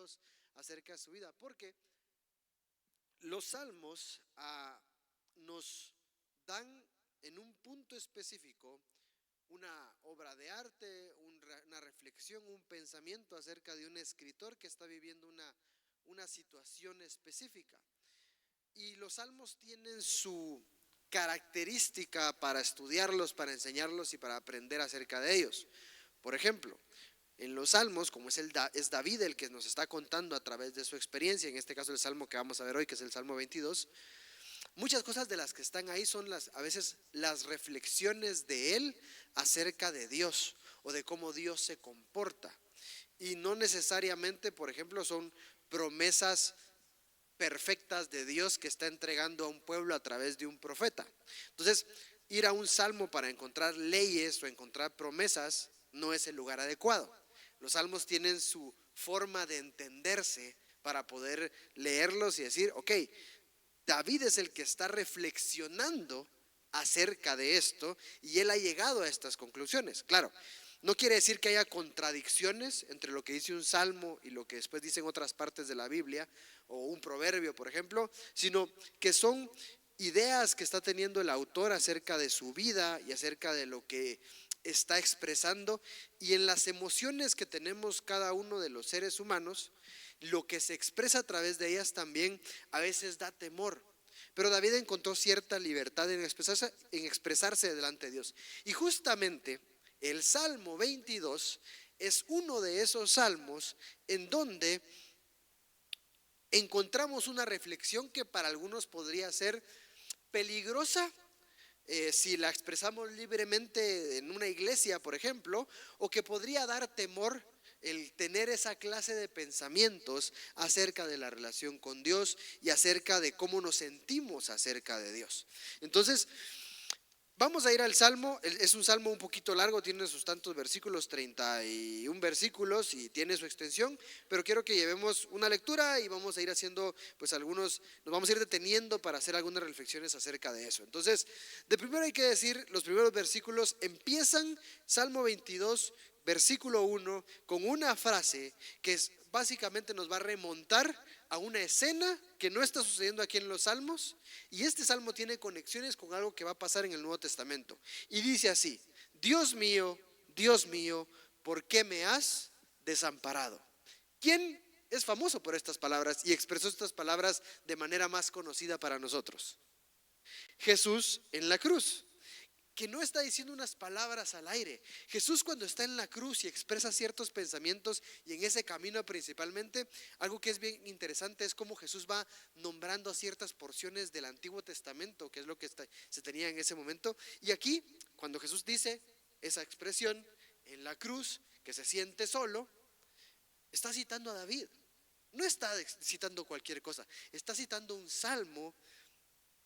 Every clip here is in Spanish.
Dios acerca de su vida, porque los salmos nos dan en un punto específico una obra de arte, una reflexión, un pensamiento acerca de un escritor que está viviendo una situación específica. Y los salmos tienen su característica para estudiarlos, para enseñarlos y para aprender acerca de ellos. Por ejemplo, en los salmos, como es David el que nos está contando a través de su experiencia, en este caso el salmo que vamos a ver hoy, que es el Salmo 22, muchas cosas de las que están ahí son a veces las reflexiones de él acerca de Dios o de cómo Dios se comporta. Y no necesariamente, por ejemplo, son promesas perfectas de Dios que está entregando a un pueblo a través de un profeta. Entonces, ir a un salmo para encontrar leyes o encontrar promesas no es el lugar adecuado. Los salmos tienen su forma de entenderse para poder leerlos y decir, ok, David es el que está reflexionando acerca de esto y él ha llegado a estas conclusiones. Claro, no quiere decir que haya contradicciones entre lo que dice un salmo y lo que después dicen otras partes de la Biblia o un proverbio, por ejemplo, sino que son ideas que está teniendo el autor acerca de su vida y acerca de lo que está expresando, y en las emociones que tenemos cada uno de los seres humanos, lo que se expresa a través de ellas también a veces da temor. Pero David encontró cierta libertad en expresarse delante de Dios. Y justamente el Salmo 22 es uno de esos salmos en donde encontramos una reflexión que para algunos podría ser peligrosa si la expresamos libremente en una iglesia, por ejemplo, o que podría dar temor el tener esa clase de pensamientos acerca de la relación con Dios y acerca de cómo nos sentimos acerca de Dios. Entonces, vamos a ir al salmo. Es un salmo un poquito largo, tiene sus tantos versículos, 31 versículos, y tiene su extensión, pero quiero que llevemos una lectura y vamos a ir haciendo pues nos vamos a ir deteniendo para hacer algunas reflexiones acerca de eso. Entonces, de primero hay que decir, los primeros versículos empiezan, Salmo 22, versículo 1, con una frase que básicamente nos va a remontar a una escena que no está sucediendo aquí en los salmos, y este salmo tiene conexiones con algo que va a pasar en el Nuevo Testamento, y dice así: Dios mío, ¿por qué me has desamparado? ¿Quién es famoso por estas palabras y expresó estas palabras de manera más conocida para nosotros? Jesús en la cruz, que no está diciendo unas palabras al aire. Jesús, cuando está en la cruz y expresa ciertos pensamientos, y en ese camino principalmente, algo que es bien interesante es cómo Jesús va nombrando ciertas porciones del Antiguo Testamento, que es lo que se tenía en ese momento. Y aquí, cuando Jesús dice esa expresión en la cruz, que se siente solo, está citando a David. No está citando cualquier cosa, está citando un salmo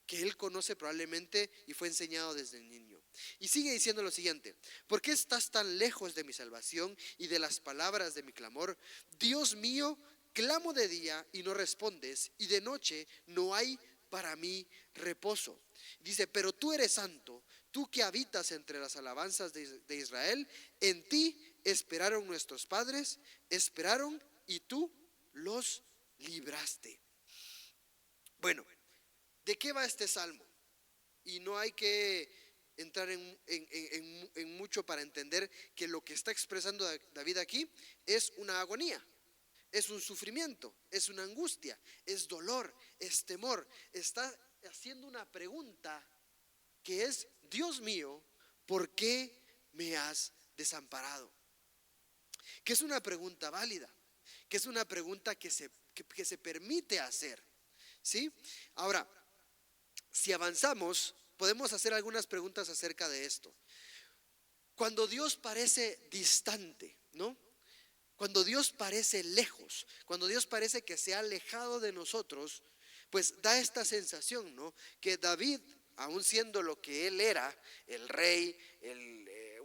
que él conoce probablemente y fue enseñado desde niño. Y sigue diciendo lo siguiente: ¿por qué estás tan lejos de mi salvación y de las palabras de mi clamor? Dios mío, clamo de día y no respondes, y de noche no hay para mí reposo. Dice: pero tú eres santo, tú que habitas entre las alabanzas de Israel. En ti esperaron nuestros padres, esperaron y tú los libraste. Bueno, ¿de qué va este salmo? Y no hay que entrar en mucho para entender que lo que está expresando David aquí es una agonía, es un sufrimiento, es una angustia, es dolor, es temor. Está haciendo una pregunta que es: Dios mío, ¿por qué me has desamparado? Que es una pregunta válida, que es una pregunta que se permite hacer, ¿sí? Ahora, si avanzamos, podemos hacer algunas preguntas acerca de esto. Cuando Dios parece distante, ¿no? Cuando Dios parece lejos, cuando Dios parece que se ha alejado de nosotros, pues da esta sensación, ¿no? Que David, aun siendo lo que él era, el rey,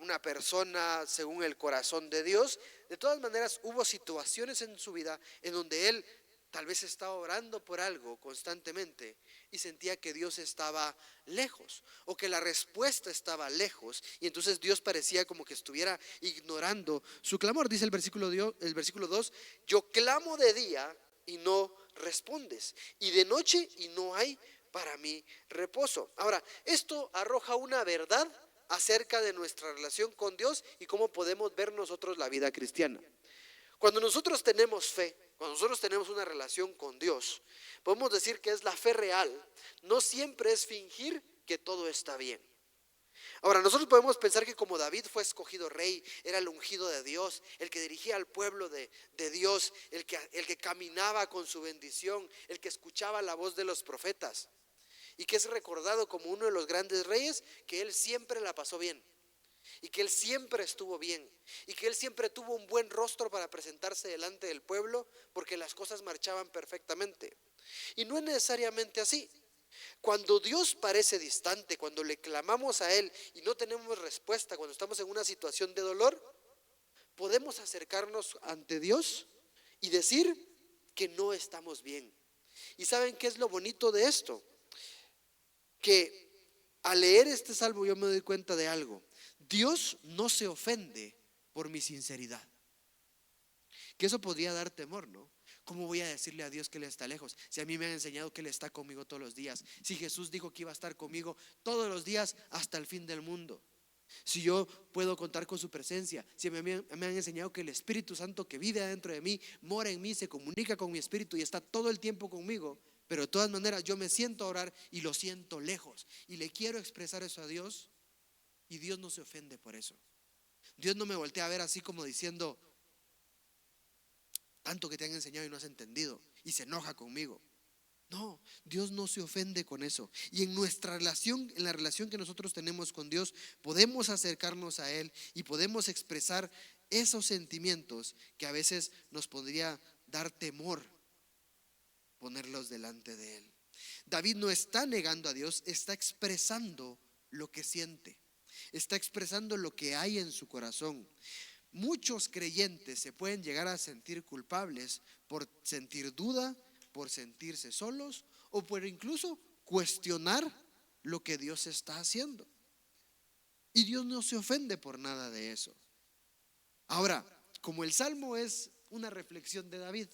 una persona según el corazón de Dios, de todas maneras hubo situaciones en su vida en donde él Tal vez estaba orando por algo constantemente y sentía que Dios estaba lejos o que la respuesta estaba lejos, y entonces Dios parecía como que estuviera ignorando su clamor. Dice el versículo 2: yo clamo de día y no respondes, y de noche y no hay para mí reposo. Ahora, esto arroja una verdad acerca de nuestra relación con Dios y cómo podemos ver nosotros la vida cristiana. Cuando nosotros tenemos fe, cuando nosotros tenemos una relación con Dios, podemos decir que es la fe real. No siempre es fingir que todo está bien. Ahora, nosotros podemos pensar que como David fue escogido rey, era el ungido de Dios, el que dirigía al pueblo de Dios, el que caminaba con su bendición, el que escuchaba la voz de los profetas, y que es recordado como uno de los grandes reyes, que él siempre la pasó bien, y que él siempre estuvo bien, y que él siempre tuvo un buen rostro para presentarse delante del pueblo, porque las cosas marchaban perfectamente. Y no es necesariamente así. Cuando Dios parece distante, cuando le clamamos a Él y no tenemos respuesta, cuando estamos en una situación de dolor, podemos acercarnos ante Dios y decir que no estamos bien. ¿Y saben qué es lo bonito de esto? Que al leer este salmo yo me doy cuenta de algo. Dios no se ofende por mi sinceridad. Que eso podría dar temor, ¿no? ¿Cómo voy a decirle a Dios que Él está lejos? Si a mí me han enseñado que Él está conmigo todos los días. Si Jesús dijo que iba a estar conmigo todos los días hasta el fin del mundo. Si yo puedo contar con su presencia. Si me han enseñado que el Espíritu Santo que vive adentro de mí, mora en mí, se comunica con mi espíritu y está todo el tiempo conmigo. Pero de todas maneras yo me siento a orar y lo siento lejos. Y le quiero expresar eso a Dios. Y Dios no se ofende por eso. Dios no me voltea a ver así como diciendo: tanto que te han enseñado y no has entendido, y se enoja conmigo. No, Dios no se ofende con eso. Y en nuestra relación, en la relación que nosotros tenemos con Dios, podemos acercarnos a Él y podemos expresar esos sentimientos que a veces nos podría dar temor ponerlos delante de Él. David no está negando a Dios, está expresando lo que siente, está expresando lo que hay en su corazón. Muchos creyentes se pueden llegar a sentir culpables por sentir duda, por sentirse solos o por incluso cuestionar lo que Dios está haciendo. Y Dios no se ofende por nada de eso. Ahora, como el salmo es una reflexión de David,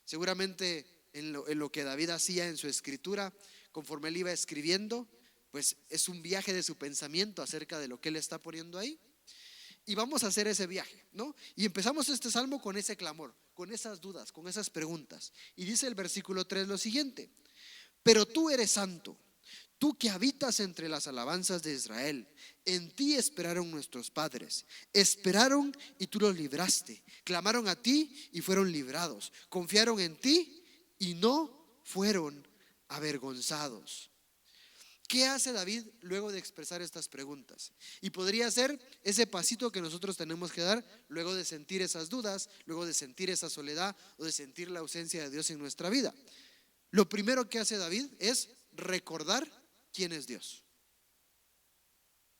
seguramente en lo que David hacía en su escritura, conforme él iba escribiendo, pues es un viaje de su pensamiento acerca de lo que él está poniendo ahí. Y vamos a hacer ese viaje, ¿no? Y empezamos este salmo con ese clamor, con esas dudas, con esas preguntas. Y dice el versículo 3 lo siguiente: pero tú eres santo, tú que habitas entre las alabanzas de Israel. En ti esperaron nuestros padres, esperaron y tú los libraste. Clamaron a ti y fueron librados. Confiaron en ti y no fueron avergonzados. ¿Qué hace David luego de expresar estas preguntas? Y podría ser ese pasito que nosotros tenemos que dar luego de sentir esas dudas, luego de sentir esa soledad o de sentir la ausencia de Dios en nuestra vida. Lo primero que hace David es recordar quién es Dios.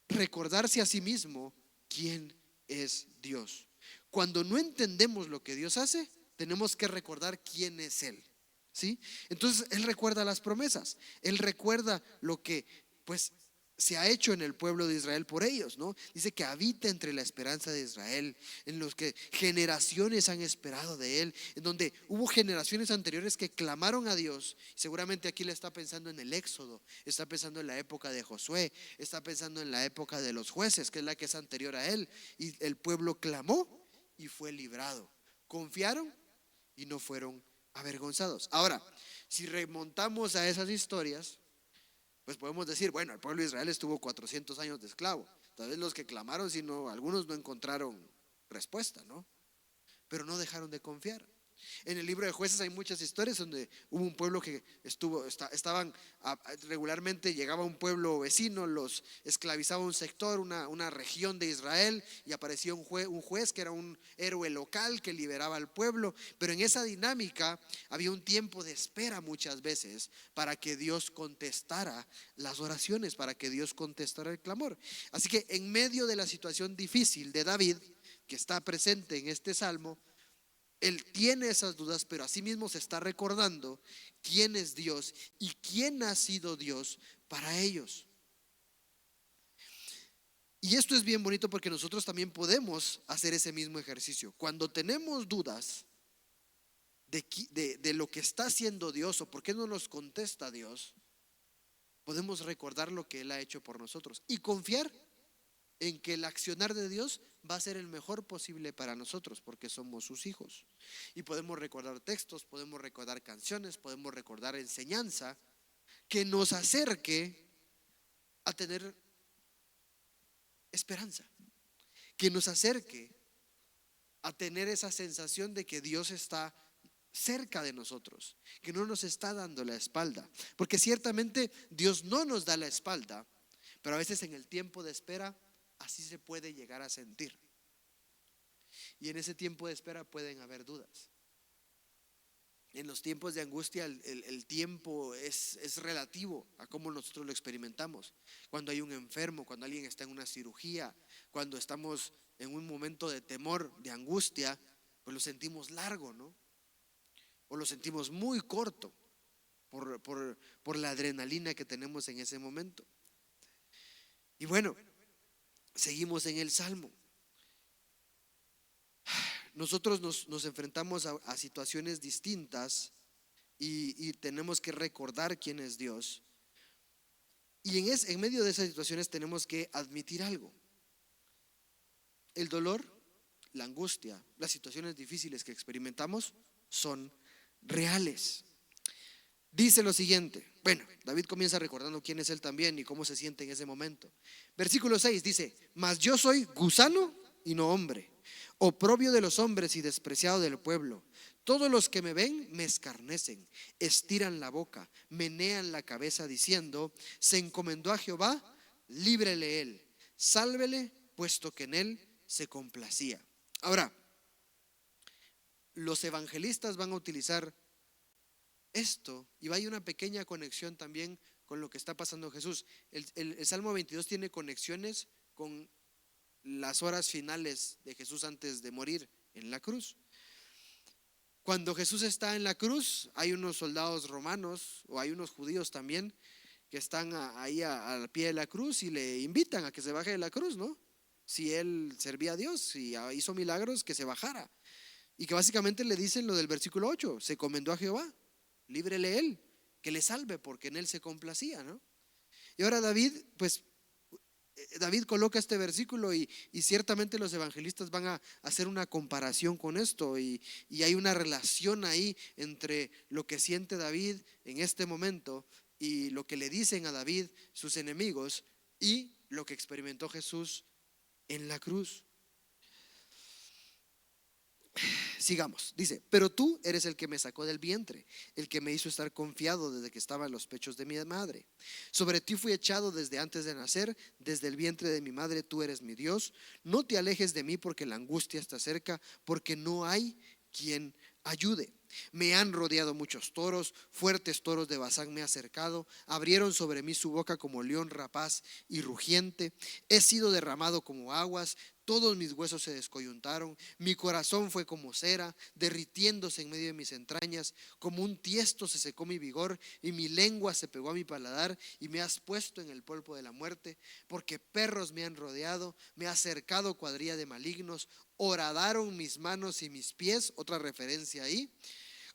Recordarse a sí mismo quién es Dios. Cuando no entendemos lo que Dios hace, tenemos que recordar quién es Él. ¿Sí? Entonces él recuerda las promesas, él recuerda lo que pues se ha hecho en el pueblo de Israel por ellos, ¿no? Dice que habita entre la esperanza de Israel, en los que generaciones han esperado de él, en donde hubo generaciones anteriores que clamaron a Dios. Seguramente aquí le está pensando en el Éxodo, está pensando en la época de Josué, está pensando en la época de los jueces, que es la que es anterior a él, y el pueblo clamó y fue librado. Confiaron y no fueron avergonzados. Ahora, si remontamos a esas historias, pues podemos decir, bueno, el pueblo de Israel estuvo 400 años de esclavo. Tal vez los que clamaron, sino algunos no encontraron respuesta, ¿no? Pero no dejaron de confiar. En el libro de Jueces hay muchas historias donde hubo un pueblo que estaban regularmente, llegaba un pueblo vecino, los esclavizaba un sector, una región de Israel, y aparecía un juez que era un héroe local que liberaba al pueblo. Pero en esa dinámica había un tiempo de espera muchas veces para que Dios contestara las oraciones, para que Dios contestara el clamor. Así que en medio de la situación difícil de David, que está presente en este salmo, Él tiene esas dudas, pero asimismo se está recordando quién es Dios y quién ha sido Dios para ellos. Y esto es bien bonito porque nosotros también podemos hacer ese mismo ejercicio. Cuando tenemos dudas de lo que está haciendo Dios o por qué no nos contesta Dios, podemos recordar lo que Él ha hecho por nosotros y confiar en que el accionar de Dios va a ser el mejor posible para nosotros porque somos sus hijos. Y podemos recordar textos, podemos recordar canciones, podemos recordar enseñanza que nos acerque a tener esperanza, que nos acerque a tener esa sensación de que Dios está cerca de nosotros, que no nos está dando la espalda, porque ciertamente Dios no nos da la espalda, pero a veces en el tiempo de espera así se puede llegar a sentir, y en ese tiempo de espera pueden haber dudas. En los tiempos de angustia el tiempo es relativo a cómo nosotros lo experimentamos. Cuando hay un enfermo, cuando alguien está en una cirugía, cuando estamos en un momento de temor, de angustia, pues lo sentimos largo, ¿no? O lo sentimos muy corto por la adrenalina que tenemos en ese momento. Y bueno, seguimos en el Salmo. Nosotros nos enfrentamos a situaciones distintas y tenemos que recordar quién es Dios. Y en medio de esas situaciones tenemos que admitir algo. El dolor, la angustia, las situaciones difíciles que experimentamos son reales. Dice lo siguiente. Bueno, David comienza recordando quién es él también y cómo se siente en ese momento. Versículo 6 dice: mas yo soy gusano y no hombre, oprobio de los hombres y despreciado del pueblo. Todos los que me ven me escarnecen, estiran la boca, menean la cabeza diciendo: se encomendó a Jehová, líbrele él, sálvele, puesto que en él se complacía. Ahora, los evangelistas van a utilizar esto y hay una pequeña conexión también con lo que está pasando Jesús. El Salmo 22 tiene conexiones con las horas finales de Jesús antes de morir en la cruz. Cuando Jesús está en la cruz, hay unos soldados romanos o hay unos judíos también que están ahí al pie de la cruz y le invitan a que se baje de la cruz, ¿no? Si él servía a Dios y hizo milagros, que se bajara. Y que básicamente le dicen lo del versículo 8: se encomendó a Jehová, líbrele él, que le salve porque en él se complacía, ¿no? Y ahora David coloca este versículo y ciertamente los evangelistas van a hacer una comparación con esto y hay una relación ahí entre lo que siente David en este momento y lo que le dicen a David sus enemigos y lo que experimentó Jesús en la cruz. Sigamos, dice: pero tú eres el que me sacó del vientre, el que me hizo estar confiado desde que estaba en los pechos de mi madre. Sobre ti fui echado desde antes de nacer, desde el vientre de mi madre tú eres mi Dios. No te alejes de mí porque la angustia está cerca, porque no hay quien ayude. Me han rodeado muchos toros, fuertes toros de Basán me han cercado, abrieron sobre mí su boca como león rapaz y rugiente. He sido derramado como aguas, todos mis huesos se descoyuntaron, mi corazón fue como cera, derritiéndose en medio de mis entrañas, como un tiesto se secó mi vigor, y mi lengua se pegó a mi paladar, y me has puesto en el polvo de la muerte, porque perros me han rodeado, me ha cercado cuadrilla de malignos, horadaron mis manos y mis pies, otra referencia ahí.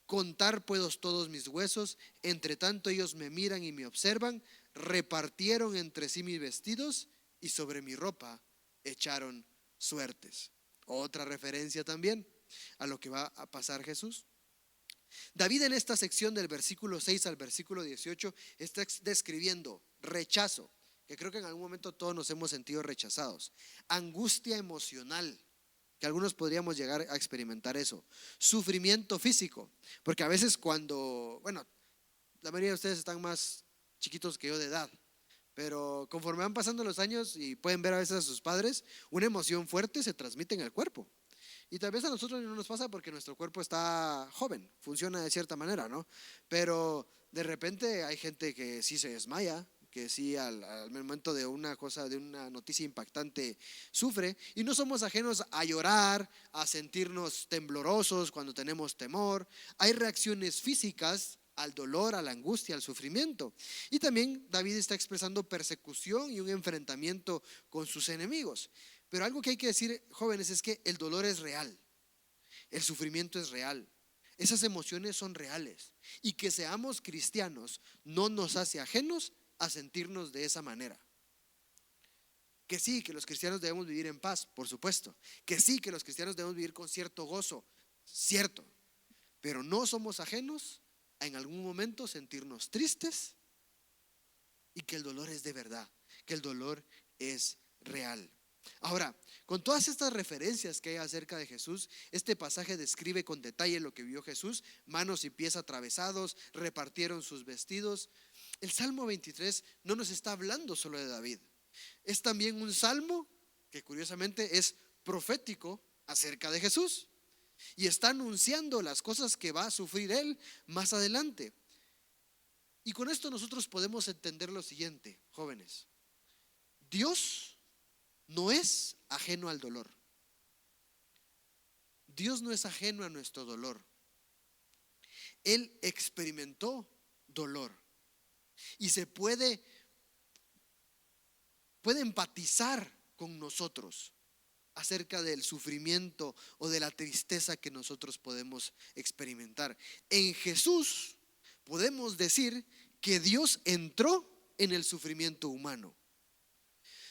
Contar puedo todos mis huesos, entre tanto ellos me miran y me observan, repartieron entre sí mis vestidos, y sobre mi ropa echaron suertes. Otra referencia también a lo que va a pasar Jesús. David en esta sección del versículo 6 al versículo 18 está describiendo rechazo, que creo que en algún momento todos nos hemos sentido rechazados, angustia emocional, que algunos podríamos llegar a experimentar eso, sufrimiento físico, porque a veces bueno, la mayoría de ustedes están más chiquitos que yo de edad, pero conforme van pasando los años y pueden ver a veces a sus padres, una emoción fuerte se transmite en el cuerpo. Y tal vez a nosotros no nos pasa porque nuestro cuerpo está joven, funciona de cierta manera, ¿no? Pero de repente hay gente que sí se desmaya, que sí al momento de una cosa, de una noticia impactante, sufre. Y no somos ajenos a llorar, a sentirnos temblorosos cuando tenemos temor. Hay reacciones físicas al dolor, a la angustia, al sufrimiento. Y también David está expresando persecución y un enfrentamiento con sus enemigos. Pero algo que hay que decir, jóvenes, es que el dolor es real, el sufrimiento es real, esas emociones son reales. Y que seamos cristianos no nos hace ajenos a sentirnos de esa manera. Que sí, que los cristianos debemos vivir en paz, por supuesto. Que sí, que los cristianos debemos vivir con cierto gozo, cierto. Pero no somos ajenos a en algún momento sentirnos tristes, y que el dolor es de verdad, que el dolor es real. Ahora, con todas estas referencias que hay acerca de Jesús, este pasaje describe con detalle lo que vio Jesús: manos y pies atravesados, repartieron sus vestidos. El Salmo 23 no nos está hablando solo de David, es también un salmo que curiosamente es profético acerca de Jesús y está anunciando las cosas que va a sufrir él más adelante. Y con esto nosotros podemos entender lo siguiente, jóvenes: Dios no es ajeno al dolor. Dios no es ajeno a nuestro dolor. Él experimentó dolor y se puede empatizar con nosotros acerca del sufrimiento o de la tristeza que nosotros podemos experimentar. En Jesús podemos decir que Dios entró en el sufrimiento humano.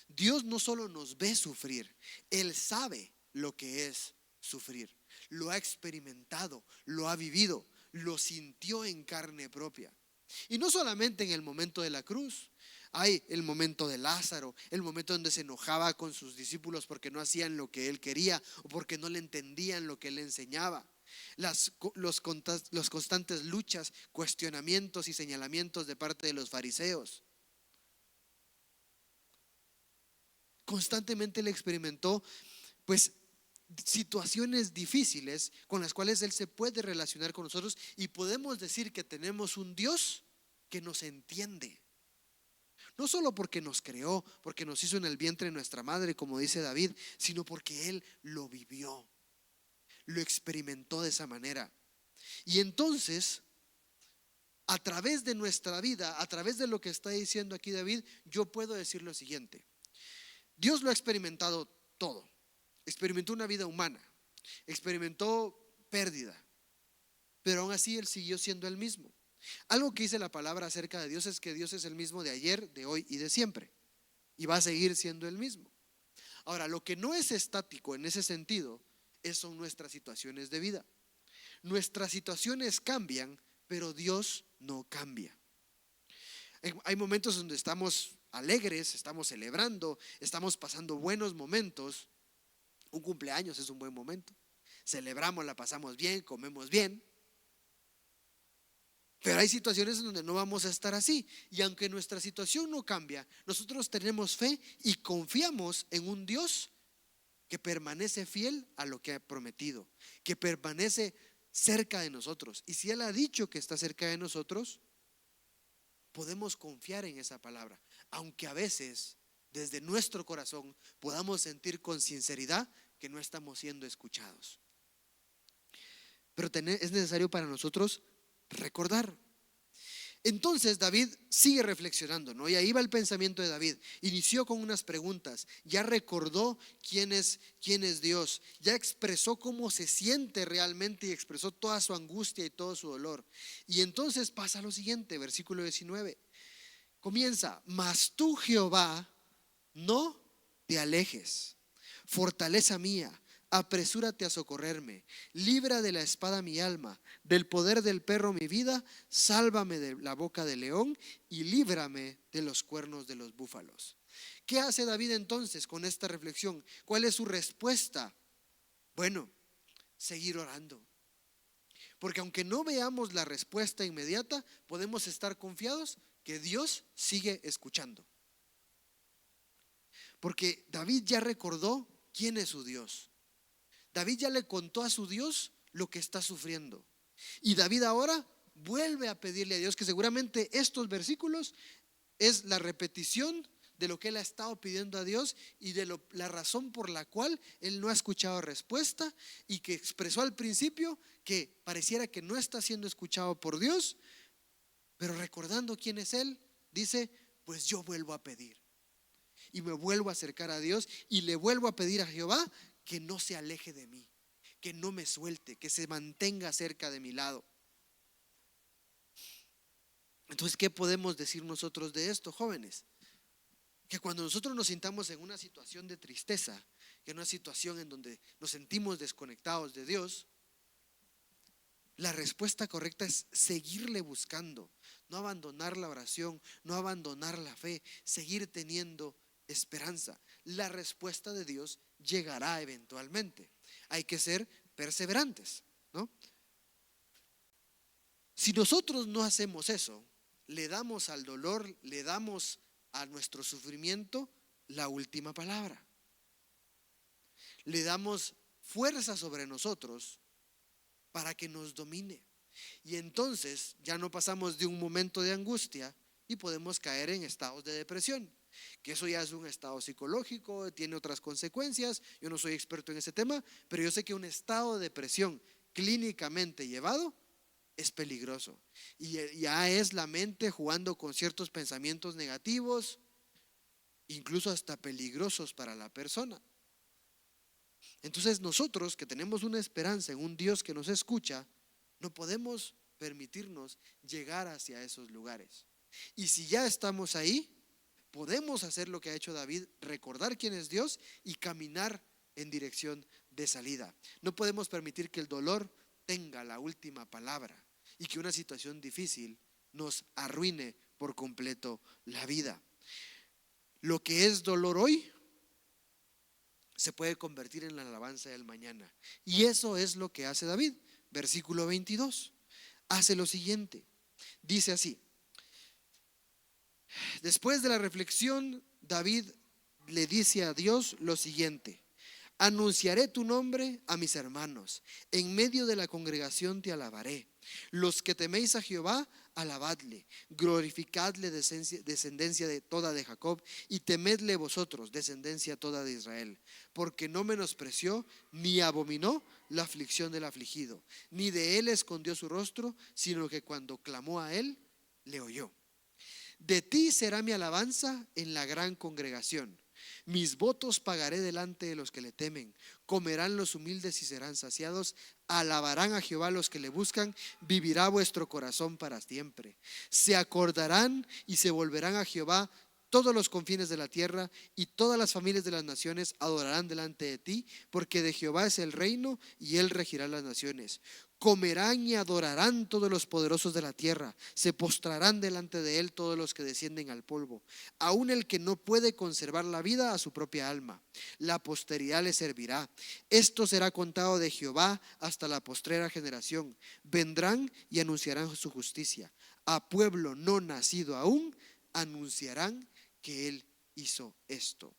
Dios no solo nos ve sufrir, Él sabe lo que es sufrir. Lo ha experimentado, lo ha vivido, lo sintió en carne propia. Y no solamente en el momento de la cruz. Hay el momento de Lázaro, el momento donde se enojaba con sus discípulos porque no hacían lo que él quería o porque no le entendían lo que él enseñaba. Los constantes luchas, cuestionamientos y señalamientos de parte de los fariseos. Constantemente él experimentó pues situaciones difíciles con las cuales él se puede relacionar con nosotros, y podemos decir que tenemos un Dios que nos entiende. No solo porque nos creó, porque nos hizo en el vientre de nuestra madre, como dice David, sino porque él lo vivió, lo experimentó de esa manera. Y entonces, a través de nuestra vida, a través de lo que está diciendo aquí David, yo puedo decir lo siguiente: Dios lo ha experimentado todo. Experimentó una vida humana, experimentó pérdida, pero aún así él siguió siendo el mismo. Algo que dice la palabra acerca de Dios es que Dios es el mismo de ayer, de hoy y de siempre, y va a seguir siendo el mismo. Ahora, lo que no es estático en ese sentido son nuestras situaciones de vida. Nuestras situaciones cambian, pero Dios no cambia. Hay momentos donde estamos alegres, estamos celebrando, estamos pasando buenos momentos. Un cumpleaños es un buen momento. Celebramos, la pasamos bien, comemos bien. Pero hay situaciones en donde no vamos a estar así. Y aunque nuestra situación no cambia, nosotros tenemos fe y confiamos en un Dios que permanece fiel a lo que ha prometido, que permanece cerca de nosotros. Y si Él ha dicho que está cerca de nosotros, podemos confiar en esa palabra, aunque a veces desde nuestro corazón podamos sentir con sinceridad que no estamos siendo escuchados. Pero es necesario para nosotros recordar. Entonces David sigue reflexionando, ¿no? Y ahí va el pensamiento de David. Inició con unas preguntas, ya recordó quién es Dios, ya expresó cómo se siente realmente y expresó toda su angustia y todo su dolor. Y entonces pasa lo siguiente, versículo 19. Comienza: mas tú, Jehová, no te alejes, fortaleza mía, apresúrate a socorrerme, libra de la espada mi alma, del poder del perro mi vida, sálvame de la boca del león y líbrame de los cuernos de los búfalos. ¿Qué hace David entonces con esta reflexión? ¿Cuál es su respuesta? Bueno, seguir orando. Porque aunque no veamos la respuesta inmediata, podemos estar confiados que Dios sigue escuchando. Porque David ya recordó quién es su Dios. David ya le contó a su Dios lo que está sufriendo. Y David ahora vuelve a pedirle a Dios, que seguramente estos versículos es la repetición de lo que él ha estado pidiendo a Dios y de la razón por la cual él no ha escuchado respuesta, y que expresó al principio que pareciera que no está siendo escuchado por Dios, pero recordando quién es él, dice: pues yo vuelvo a pedir y me vuelvo a acercar a Dios y le vuelvo a pedir a Jehová que no se aleje de mí, que no me suelte, que se mantenga cerca de mi lado. Entonces, ¿qué podemos decir nosotros de esto, jóvenes? Que cuando nosotros nos sintamos en una situación de tristeza, en una situación en donde nos sentimos desconectados de Dios, la respuesta correcta es seguirle buscando, no abandonar la oración, no abandonar la fe, seguir teniendo esperanza. La respuesta de Dios llegará eventualmente. Hay que ser perseverantes, ¿no? Si nosotros no hacemos eso, le damos al dolor, le damos a nuestro sufrimiento la última palabra. Le damos fuerza sobre nosotros para que nos domine. Y entonces ya no pasamos de un momento de angustia y podemos caer en estados de depresión, que eso ya es un estado psicológico, tiene otras consecuencias. Yo no soy experto en ese tema, pero yo sé que un estado de depresión clínicamente llevado es peligroso, y ya es la mente jugando con ciertos pensamientos negativos, incluso hasta peligrosos para la persona. Entonces nosotros, que tenemos una esperanza en un Dios que nos escucha, no podemos permitirnos llegar hacia esos lugares. Y si ya estamos ahí, podemos hacer lo que ha hecho David: recordar quién es Dios y caminar en dirección de salida. No podemos permitir que el dolor tenga la última palabra y que una situación difícil nos arruine por completo la vida. Lo que es dolor hoy se puede convertir en la alabanza del mañana, y eso es lo que hace David. Versículo 22 hace lo siguiente, dice así: después de la reflexión, David le dice a Dios lo siguiente: anunciaré tu nombre a mis hermanos, en medio de la congregación te alabaré. Los que teméis a Jehová, alabadle, glorificadle, descendencia de toda de Jacob, y temedle vosotros, descendencia toda de Israel, porque no menospreció ni abominó la aflicción del afligido, ni de él escondió su rostro, sino que cuando clamó a él, le oyó. De ti será mi alabanza en la gran congregación. Mis votos pagaré delante de los que le temen. Comerán los humildes y serán saciados. Alabarán a Jehová los que le buscan. Vivirá vuestro corazón para siempre. Se acordarán y se volverán a Jehová todos los confines de la tierra, y todas las familias de las naciones adorarán delante de ti, porque de Jehová es el reino y él regirá las naciones. Comerán y adorarán todos los poderosos de la tierra, se postrarán delante de él todos los que descienden al polvo, aun el que no puede conservar la vida a su propia alma. La posteridad le servirá. Esto será contado de Jehová hasta la postrera generación. Vendrán y anunciarán su justicia. A pueblo no nacido aún anunciarán que él hizo esto.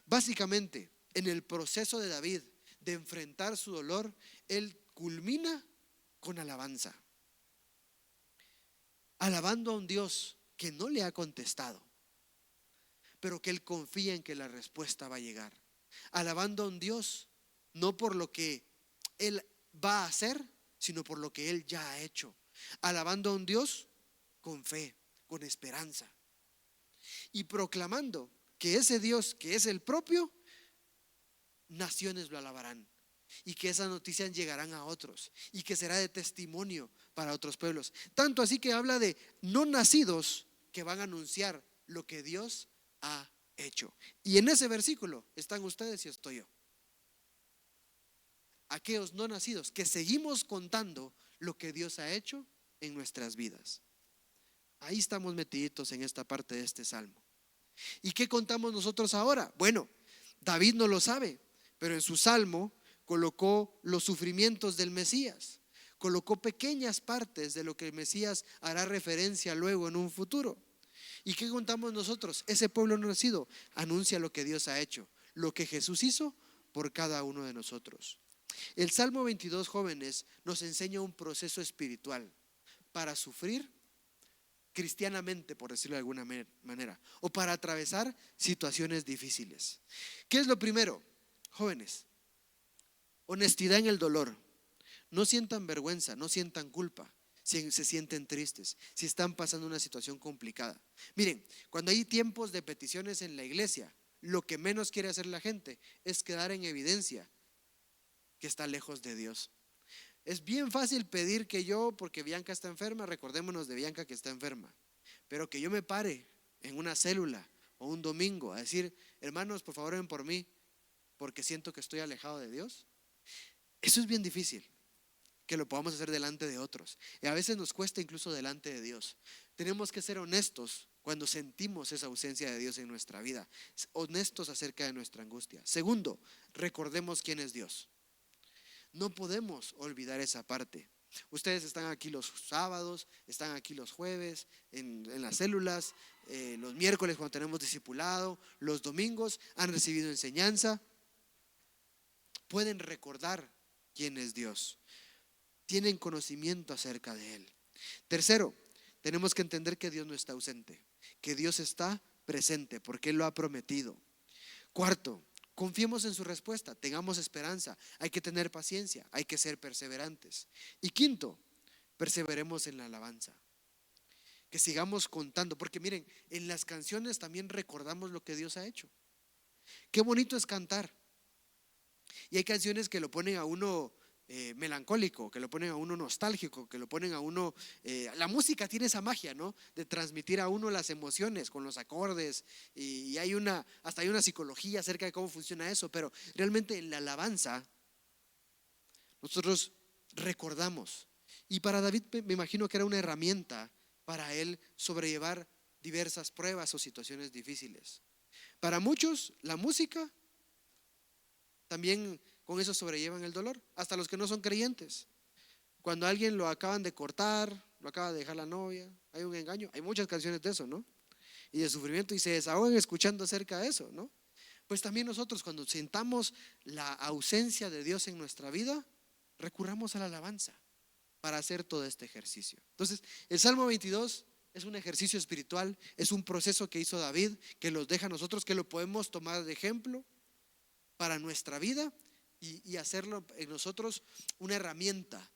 Básicamente, en el proceso de David de enfrentar su dolor, él culmina con alabanza, alabando a un Dios que no le ha contestado, pero que él confía en que la respuesta va a llegar, alabando a un Dios no por lo que él va a hacer, sino por lo que él ya ha hecho, alabando a un Dios con fe, con esperanza, y proclamando que ese Dios, que es el propio, naciones lo alabarán, y que esas noticias llegarán a otros, y que será de testimonio para otros pueblos. Tanto así que habla de no nacidos que van a anunciar lo que Dios ha hecho. Y en ese versículo están ustedes y estoy yo. Aquellos no nacidos que seguimos contando lo que Dios ha hecho en nuestras vidas. Ahí estamos metiditos en esta parte de este salmo. ¿Y qué contamos nosotros ahora? Bueno, David no lo sabe, pero en su salmo colocó los sufrimientos del Mesías, colocó pequeñas partes de lo que el Mesías hará referencia luego en un futuro. ¿Y qué contamos nosotros? Ese pueblo no nacido anuncia lo que Dios ha hecho, lo que Jesús hizo por cada uno de nosotros. El Salmo 22, jóvenes, nos enseña un proceso espiritual para sufrir cristianamente, por decirlo de alguna manera, o para atravesar situaciones difíciles. ¿Qué es lo primero? Jóvenes, honestidad en el dolor. No sientan vergüenza, no sientan culpa si se sienten tristes, si están pasando una situación complicada. Miren, cuando hay tiempos de peticiones en la iglesia, lo que menos quiere hacer la gente es quedar en evidencia que está lejos de Dios. Es bien fácil pedir que yo, porque Bianca está enferma, recordémonos de Bianca que está enferma, pero que yo me pare en una célula o un domingo a decir: hermanos, por favor, ven por mí, porque siento que estoy alejado de Dios. Eso es bien difícil, que lo podamos hacer delante de otros, y a veces nos cuesta incluso delante de Dios. Tenemos que ser honestos cuando sentimos esa ausencia de Dios en nuestra vida, honestos acerca de nuestra angustia. Segundo, recordemos quién es Dios. No podemos olvidar esa parte. Ustedes están aquí los sábados, están aquí los jueves en las células, los miércoles cuando tenemos discipulado, los domingos han recibido enseñanza. Pueden recordar quién es Dios, tienen conocimiento acerca de Él. Tercero, tenemos que entender que Dios no está ausente, que Dios está presente porque Él lo ha prometido. Cuarto, confiemos en su respuesta, tengamos esperanza, hay que tener paciencia, hay que ser perseverantes. Y quinto, perseveremos en la alabanza, que sigamos contando, porque miren, en las canciones también recordamos lo que Dios ha hecho. Qué bonito es cantar. Y hay canciones que lo ponen a uno melancólico, que lo ponen a uno nostálgico, que lo ponen a uno, la música tiene esa magia, ¿no? De transmitir a uno las emociones con los acordes, y hasta hay una psicología acerca de cómo funciona eso, pero realmente en la alabanza nosotros recordamos. Y para David me imagino que era una herramienta para él sobrellevar diversas pruebas o situaciones difíciles. Para muchos la música también, con eso sobrellevan el dolor, hasta los que no son creyentes. Cuando a alguien lo acaban de cortar, lo acaba de dejar la novia, hay un engaño, hay muchas canciones de eso, ¿no? Y de sufrimiento, y se desahogan escuchando acerca de eso, ¿no? Pues también nosotros, cuando sintamos la ausencia de Dios en nuestra vida, recurramos a la alabanza para hacer todo este ejercicio. Entonces, el Salmo 22 es un ejercicio espiritual, es un proceso que hizo David, que los deja a nosotros, que lo podemos tomar de ejemplo para nuestra vida y hacerlo en nosotros una herramienta